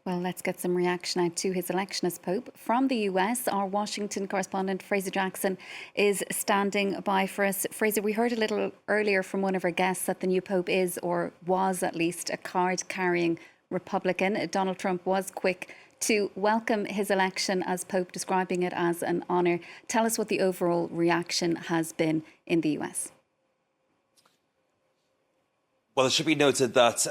Well, let's get some reaction out to his election as Pope. From the US, our Washington correspondent Fraser Jackson is standing by for us. Fraser, we heard a little earlier from one of our guests that the new Pope is, or was at least, a card-carrying Republican. Donald Trump was quick to welcome his election as Pope, describing it as an honour. Tell us what the overall reaction has been in the US. Well, it should be noted that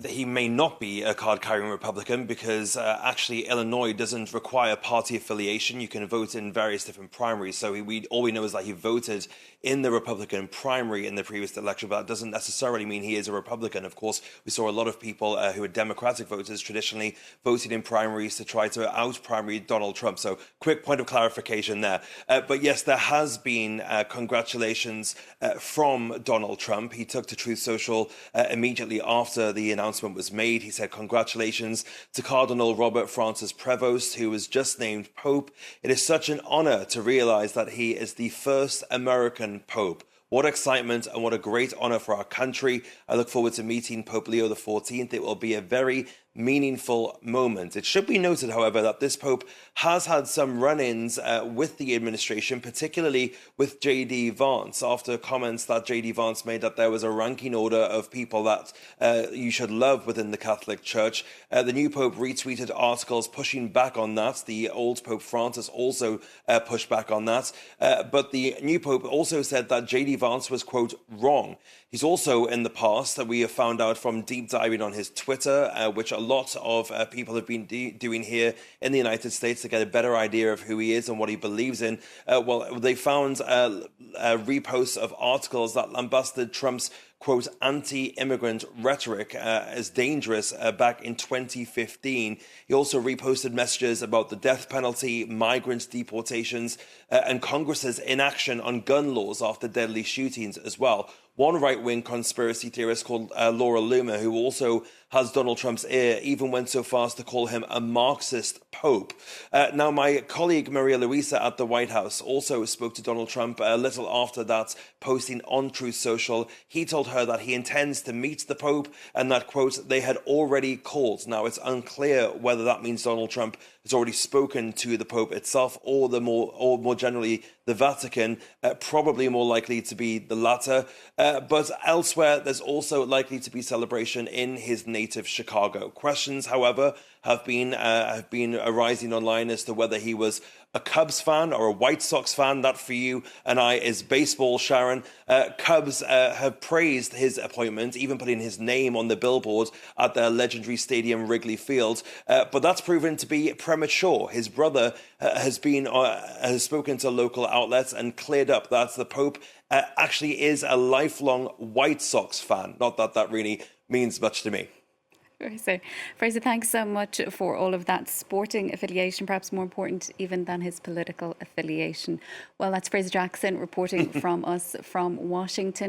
he may not be a card-carrying Republican because actually Illinois doesn't require party affiliation. You can vote in various different primaries. So all we know is that he voted in the Republican primary in the previous election, but that doesn't necessarily mean he is a Republican. Of course, we saw a lot of people who are Democratic voters traditionally voted in primaries to try to out-primary Donald Trump. So quick point of clarification there. But yes, there has been congratulations from Donald Trump. He took to Truth Social immediately after the announcement was made. He said, "Congratulations to Cardinal Robert Francis Prevost, who was just named Pope. It is such an honor to realize that he is the first American Pope. What excitement and what a great honor for our country. I look forward to meeting Pope Leo XIV. It will be a very meaningful moment." It should be noted, however, that this Pope has had some run-ins with the administration, particularly with J.D. Vance, after comments that J.D. Vance made that there was a ranking order of people that you should love within the Catholic Church. The new Pope retweeted articles pushing back on that. The old Pope Francis also pushed back on that. But the new Pope also said that J.D. Vance was, quote, wrong. He's also, in the past, that we have found out from deep diving on his Twitter, which a lot of people have been doing here in the United States to get a better idea of who he is and what he believes in. Well, they found reposts of articles that lambasted Trump's, quote, anti-immigrant rhetoric as dangerous back in 2015. He also reposted messages about the death penalty, migrant deportations, and Congress's inaction on gun laws after deadly shootings as well. One right-wing conspiracy theorist called Laura Loomer, who also has Donald Trump's ear, even went so far as to call him a Marxist Pope. Now, my colleague Maria Luisa at the White House also spoke to Donald Trump a little after that, posting on Truth Social. He told her that he intends to meet the Pope and that, quote, they had already called. Now, it's unclear whether that means Donald Trump has already spoken to the Pope itself or more generally the Vatican, probably more likely to be the latter. But elsewhere, there's also likely to be celebration in his native Chicago. Questions, however, have been arising online as to whether he was a Cubs fan or a White Sox fan. That for you and I is baseball, Sharon. Cubs have praised his appointment, even putting his name on the billboard at their legendary stadium, Wrigley Field. But that's proven to be premature. His brother has spoken to local outlets and cleared up that the Pope actually is a lifelong White Sox fan. Not that that really means much to me. Fraser, thanks so much for all of that sporting affiliation, perhaps more important even than his political affiliation. Well, that's Fraser Jackson reporting from us from Washington.